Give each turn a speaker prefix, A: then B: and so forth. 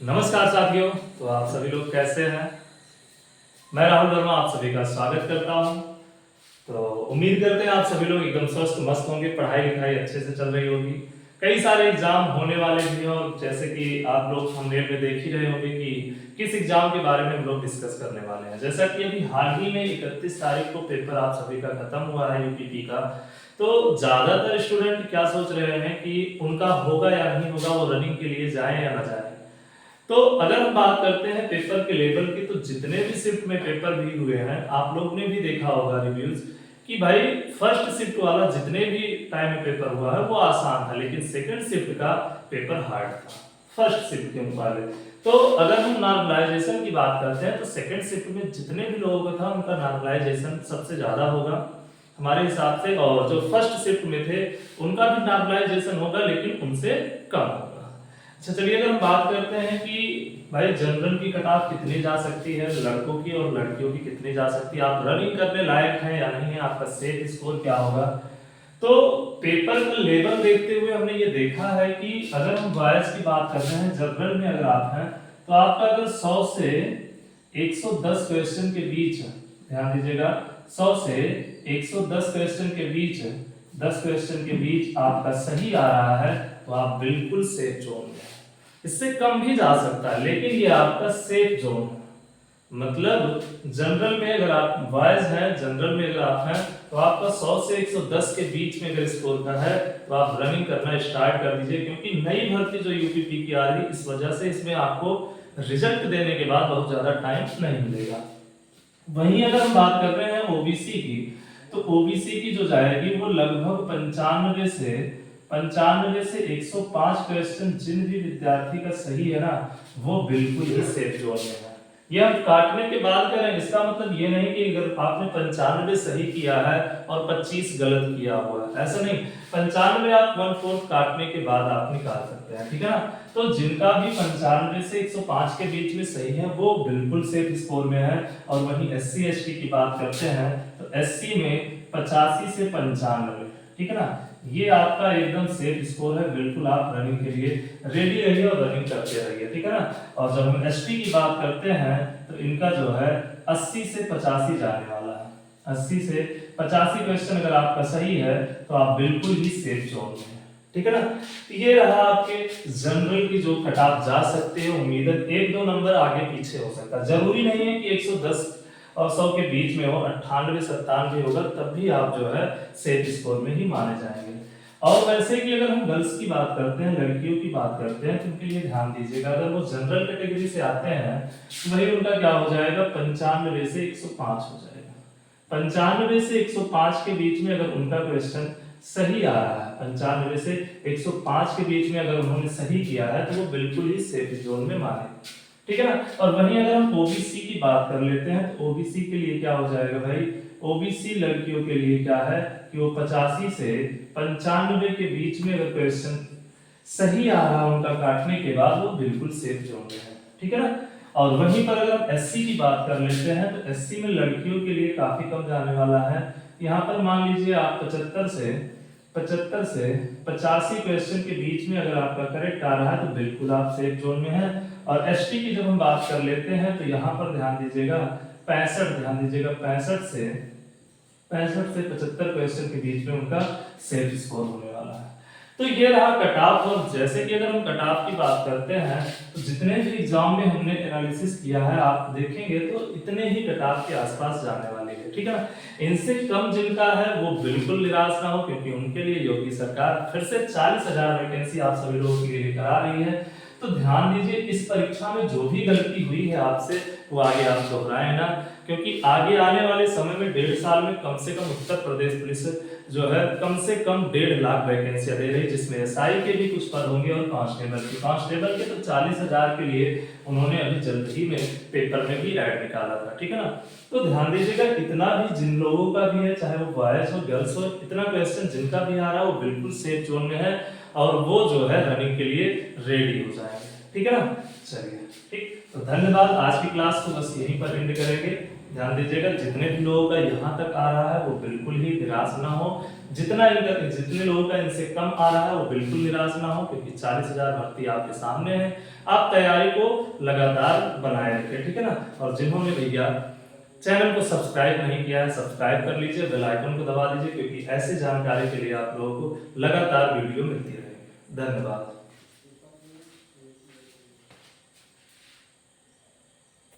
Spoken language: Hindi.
A: नमस्कार साथियों। तो आप सभी लोग कैसे हैं? मैं राहुल वर्मा आप सभी का स्वागत करता हूं। तो उम्मीद करते हैं आप सभी लोग एकदम स्वस्थ मस्त होंगे, पढ़ाई लिखाई अच्छे से चल रही होगी। कई सारे एग्जाम होने वाले भी हैं और जैसे कि आप लोग थंबनेल में देख ही रहे होंगे कि किस एग्जाम के बारे में हम लोग डिस्कस करने वाले हैं। जैसा कि अभी हाल ही में 31 तारीख को पेपर आप सभी का खत्म हुआ है यूपीपी का। तो ज्यादातर स्टूडेंट क्या सोच रहे हैं कि उनका होगा या नहीं होगा, वो रनिंग के लिए जाए या ना जाए। तो अगर हम बात करते हैं पेपर के लेवल की, तो जितने भी शिफ्ट में पेपर भी हुए हैं आप लोग ने भी देखा होगा रिव्यूज कि भाई फर्स्ट शिफ्ट वाला जितने भी टाइम में पेपर हुआ है वो आसान था, लेकिन सेकंड शिफ्ट का पेपर हार्ड था फर्स्ट शिफ्ट के मुकाबले। तो अगर हम नॉर्मलाइजेशन की बात करते हैं तो सेकंड शिफ्ट में जितने भी लोगों का था उनका नॉर्मलाइजेशन सबसे ज्यादा होगा हमारे हिसाब से, और जो फर्स्ट शिफ्ट में थे उनका भी नॉर्मलाइजेशन होगा लेकिन उनसे कम होगा। अच्छा चलिए, अगर हम बात करते हैं कि भाई जनरल की कट ऑफ कितनी जा सकती है लड़कों की और लड़कियों की कितनी जा सकती है, आप रनिंग करने लायक हैं या नहीं है, आपका सेफ स्कोर क्या होगा। तो पेपर का लेवल देखते हुए हमने ये देखा है कि अगर हम बॉयज की बात कर रहे हैं जनरल में अगर आप हैं तो आपका अगर 100 से 110 क्वेश्चन के बीच, ध्यान दीजिएगा 100 से 110 क्वेश्चन के बीच 10 क्वेश्चन के बीच आपका सही आ रहा है तो आप बिल्कुल सेफ जोन में। इससे कम भी जा सकता है लेकिन ये आपका सेफ जोन है। मतलब जनरल में अगर आप बॉयज हैं, जनरल में अगर आप हैं तो आपका 100 से 110 के बीच में अगर स्कोर का है तो आप रनिंग करना स्टार्ट कर दीजिए, क्योंकि नई भर्ती जो यूपीपी की आ रही है इस वजह से इसमें आपको रिजल्ट देने के बाद बहुत ज्यादा टाइम नहीं मिलेगा। वहीं अगर हम बात कर रहे हैं ओबीसी की, तो ओबीसी की जो जाएगी वो लगभग 95 से 105 क्वेश्चन जिन भी विद्यार्थी का सही है ना वो बिल्कुल ही सेफ जोन में है। ये हम काटने के बाद करें, इसका मतलब ये नहीं कि अगर आपने 95 सही किया है और 25 गलत किया हुआ है, ऐसा नहीं। 95 आप 1/4 काटने के बाद आप निकाल सकते हैं, ठीक है ना। तो जिनका भी 95 से 105 के बीच में सही है वो बिल्कुल सेफ स्कोर में है। और वहीं एससी एसटी की बात करते हैं तो एससी में 85 से 95, ठीक है ना, ये आपका एकदम सेफ स्कोर है। बिल्कुल आप रनिंग के लिए रेडी रहिए और रनिंग करते रहिए, ठीक है ना। और जब हम एसटी की बात करते हैं तो इनका जो है 80 से 85 जाने वाला है। 80 से 85 क्वेश्चन अगर आपका सही है तो आप बिल्कुल ही सेफ जोन में हैं, ठीक है ना। तो ये रहा आपके जनरल की जो कट ऑफ जा सकते हैं। उम्मीद है 1-2 नंबर आगे पीछे हो सकता है, जरूरी नहीं है कि 110 और 100 के बीच में हो, 98-97 होगा तब भी आप जो है सेफ स्कोर में ही माने जाएंगे। और वैसे कि अगर हम गर्ल्स की बात करते हैं, लड़कियों की बात करते हैं तो उनके लिए ध्यान दीजिएगा, अगर वो जनरल कैटेगरी से आते हैं तो वही उनका क्या हो जाएगा 95 से 105 हो जाएगा। 95 से 105 के बीच में अगर उनका क्वेश्चन सही आ रहा है, 95 से 105 के बीच में अगर उन्होंने सही किया है तो वो बिल्कुल ही सेफ जोन में माने, ठीक है ना। और वहीं अगर हम ओबीसी की बात कर लेते हैं तो ओबीसी के लिए क्या हो जाएगा भाई, ओबीसी लड़कियों के लिए क्या है कि वो 85 से 95 के बीच में अगर क्वेश्चन सही आ रहा है उनका काटने के बाद वो बिल्कुल सेफ जोन में है, ठीक है ना। और वहीं पर अगर हम एससी की बात कर लेते हैं तो एससी में लड़कियों के लिए काफी कम जाने वाला है। यहाँ पर मान लीजिए आप 75 से 85 क्वेश्चन के बीच में अगर आपका करेक्ट आ रहा है तो बिल्कुल आप सेफ जोन में हैं। और एसटी की जब हम बात कर लेते हैं तो यहाँ पर ध्यान दीजिएगा 65 से 75 क्वेश्चन के बीच में उनका सेफ स्कोर होने वाला है। तो ये रहा कट ऑफ। और जैसे कि अगर हम कट ऑफ की बात करते हैं तो जितने भी एग्जाम में हमने एनालिसिस किया है आप देखेंगे तो इतने ही कट ऑफ के आसपास जाने वाले हैं, ठीक है ना। इनसे कम जिनका है वो बिल्कुल निराश ना हो, क्योंकि उनके लिए योगी सरकार फिर से 40,000 वैकेंसी आप सभी लोगों के लिए करा रही है। तो ध्यान दीजिए इस परीक्षा में जो भी गलती हुई है आपसे वो आगे आप दोहराएं ना, क्योंकि आगे आने वाले समय में 1.5 साल में कम से कम उत्तर प्रदेश पुलिस जो है कम से कम 1.5 लाख वैकेंसियां दे रही, जिसमें एसआई के भी कुछ पद होंगे और कांस्टेबल के तो 40,000 के लिए उन्होंने अभी जल्द ही में पेपर में भी ऐड निकाला था, ठीक है ना। तो ध्यान दीजिएगा इतना भी जिन लोगों का भी है, चाहे वो बॉयज हो गर्ल्स हो, इतना क्वेश्चन जिनका भी आ रहा है वो बिल्कुल सेफ जोन में है और वो जो है रनिंग के लिए रेडी हो जाएंगे, ठीक है ना। चलिए ठीक, तो धन्यवाद। आज की क्लास को बस यहीं पर एंड करेंगे। ध्यान दीजिएगा, जितने भी लोगों का यहाँ तक आ रहा है वो बिल्कुल ही निराश ना हो, जितने लोगों का इनसे कम आ रहा है वो बिल्कुल निराश ना हो, क्योंकि 40,000 भर्ती आपके सामने है। आप तैयारी को लगातार बनाए रखें, ठीक है ना। और जिन्होंने भैया चैनल को सब्सक्राइब नहीं किया है, सब्सक्राइब कर लीजिए, बेल आइकन को दबा दीजिए, क्योंकि ऐसी जानकारी के लिए आप लोगों को लगातार वीडियो मिलती रहेगी। धन्यवाद।